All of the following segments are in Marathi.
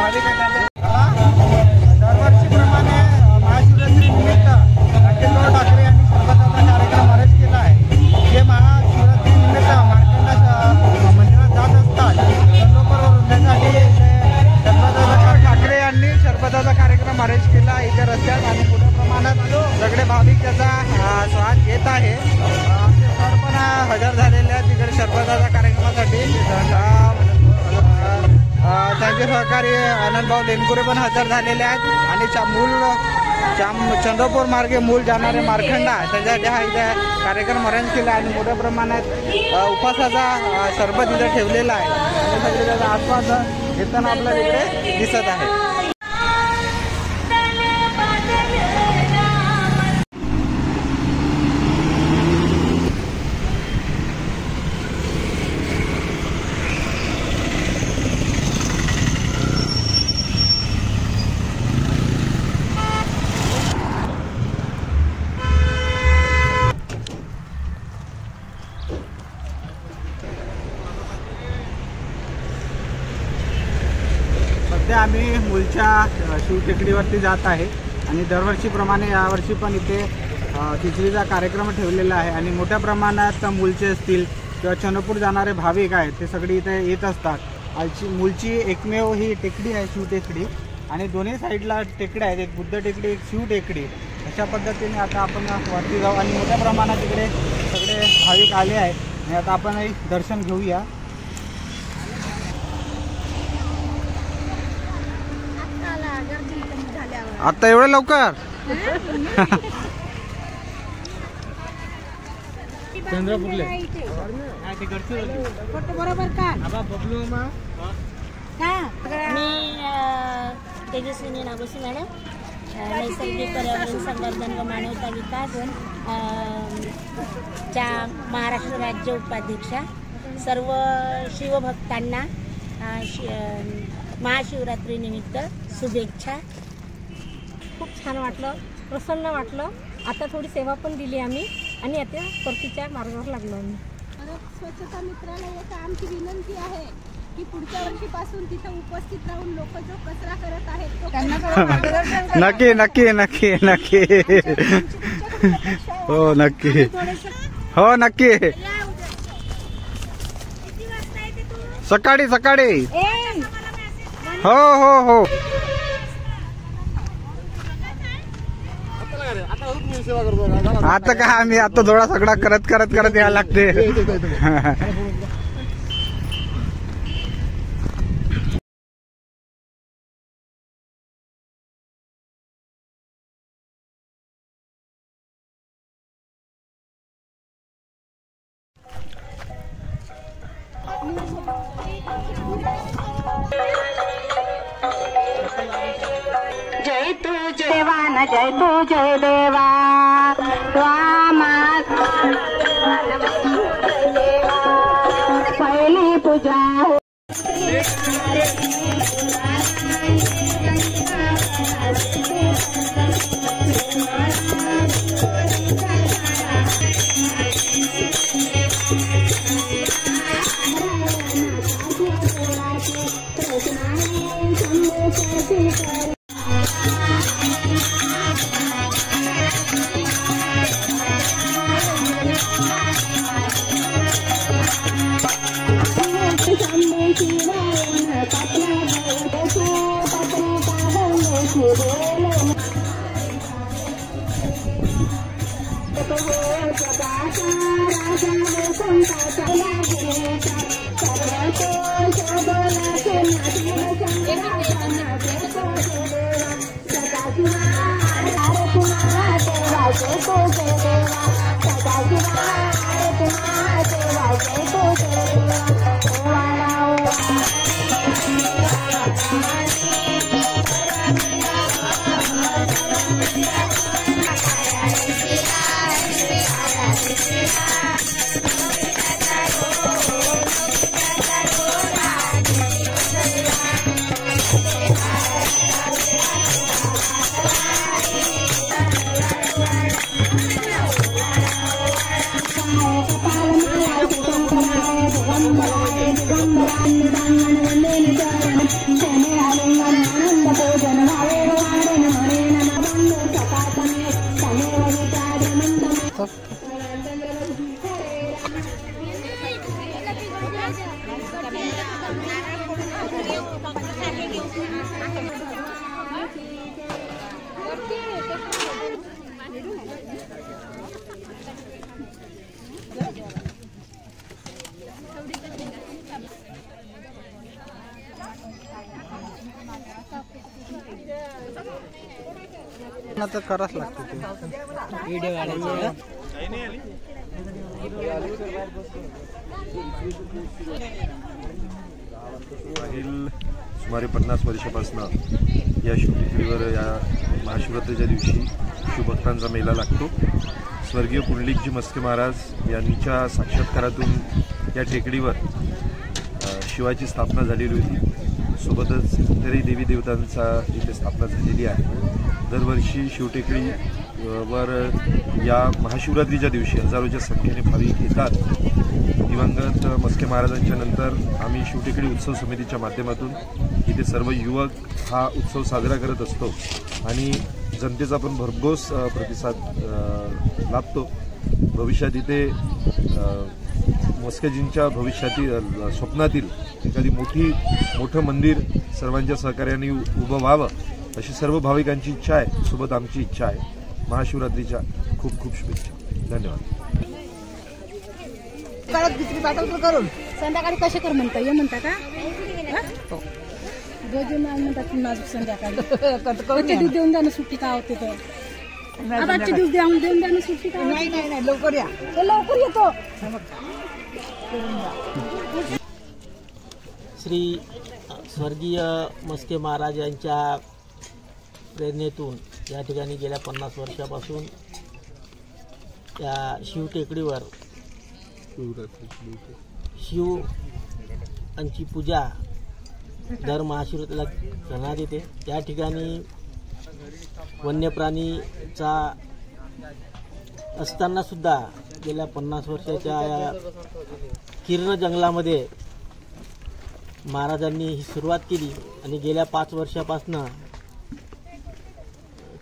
भाविक आहेत दरवर्षीप्रमाणे महाशिवरात्रीनिमित्त अखिलराव ठाकरे यांनी शरबताचा कार्यक्रम अरेंज केला आहे। जे महाशिवरात्रीनिमित्त मार्कंडा मंदिरात जात असतात चंद्रपूरवरून त्यासाठी ठाकरे यांनी शरबताचा कार्यक्रम अरेंज केला आहे इथे रस्त्यात आणि मोठ्या प्रमाणात सगळे भाविक त्याचा स्वाद घेत आहे। आमचे सर पण हजर झालेले आहेत तिकडे शरबताच्या कार्यक्रमासाठी। त्यांचे सहकारी आनंदभाऊ लेनकुरे पण हजर झालेले आहेत आणि चंद्रपूर मार्गे मूल जाणारे मार्कंडा त्यांच्यासाठी हा इथे कार्यक्रम अरेंज केला आणि मोठ्या प्रमाणात उपासाचा सरबत इथे ठेवलेला आहे आणि सगळे त्याचा आस्वाद घेताना आपल्याला इकडे दिसत आहे। सध्या आम्ही मूलच्या शिवटेकडीवरती जात आहे आणि दरवर्षीप्रमाणे यावर्षी पण इथे खिचडीचा कार्यक्रम ठेवलेला आहे आणि मोठ्या प्रमाणात मूलचे असतील किंवा चंद्रपूर जाणारे भाविक आहेत ते सगळे इथे येत असतात। मूलची एकमेव ही टेकडी आहे शिवटेकडी आणि दोन्ही साईडला टेकड्या आहेत, एक बुद्ध टेकडी एक शिवटेकडी। अशा पद्धतीने आता आपण वरती जाऊ आणि मोठ्या प्रमाणात इकडे सगळे भाविक आले आहेत आणि आता आपण दर्शन घेऊया। आता एवढं लवकर चंद्रपूरले बरोबर का मी तेजस्विनी नागोसी मॅडम नैसर्गिक पर्यावरण संवर्धन व मानवता विकास च्या महाराष्ट्र राज्य उपाध्यक्षा। सर्व शिवभक्तांना महाशिवरात्रीनिमित्त शुभेच्छा। खूप छान वाटलं, प्रसन्न वाटलं। आता थोडी सेवा पण दिली आम्ही आणि आता परतीच्या मार्गावर लागलो आम्ही। स्वच्छता मित्राला एक आमची विनंती आहे की पुढच्या वर्षीपासून तिथे उपस्थित राहून लोक जो कचरा करत आहेत तो त्यांना मार्गदर्शन नक्की नक्की नक्की नक्की हो नक्की हो नक्की सकाळी सकाळी हो हो हो आता का आम्ही आता थोडा सगळा करत करत करत यायला लागते। जय तू देवा न जय तू जय देवा पहिली पूजा Shane तर करावंच लागतं ते व्हिडिओ मागील सुमारे 50 वर्षापासून या शिवटेकडीवर या महाशिवरात्रीच्या दिवशी शिवभक्तांचा मेला लागतो. स्वर्गीय पुंडलिकजी मस्के महाराज यांच्या साक्षात्कारातून या टेकडीवर शिवाची स्थापना झालेली होती. सोबतच इतरही देवी देवतांचा इथे स्थापना झालेली आहे. दरवर्षी शिवटेकडीवर या महाशिवरात्रीच्या दिवशी हजारोच्या संख्येने भाविक येतात. दिवंगत मस्के महाराजांच्या नंतर आम्ही शिवटेकडी उत्सव समितीच्या माध्यमातून इथे सर्व युवक हा उत्सव साजरा करत असतो आणि जनतेचा पण भरघोस प्रतिसाद लाभतो. भविष्यात इथे मस्केजींच्या भविष्यातील स्वप्नातील एखादी मोठं मंदिर सर्वांच्या सहकार्याने उभं व्हावं अशी सर्व भाविकांची इच्छा आहे. सोबत आमची इच्छा आहे. महाशिवरात्रीच्या खूप खूप शुभेच्छा. धन्यवाद. करून संध्याकाळी कसे कर म्हणता ये म्हणता का गजून म्हणतात नाजूक संध्याकाळी दूध देऊन द्या ना सुट्टी का होते तर आजचे दिवस देऊन द्या ना सुट्टी का नाही लवकर या लवकर येतो. श्री स्वर्गीय मस्के महाराज यांच्या प्रेरणेतून या ठिकाणी गेल्या 50 वर्षापासून या शिवटेकडीवर शिवांची पूजा दर महाशिवरात्रीला करण्यात येते. या ठिकाणी वन्यप्राणीचा असताना सुद्धा गेल्या 50 वर्षाच्या या किर्ण जंगलामध्ये महाराजांनी ही सुरुवात केली आणि गेल्या 5 वर्षापासून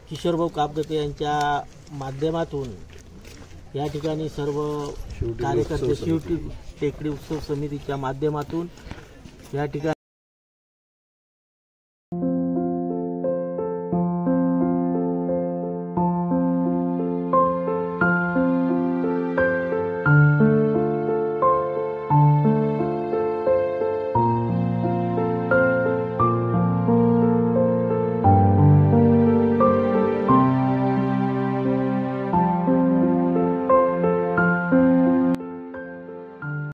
किशोरभाऊ कापगते यांच्या माध्यमातून या ठिकाणी सर्व कार्यकर्ते शिवटेकडी उत्सव समितीच्या माध्यमातून या ठिकाणी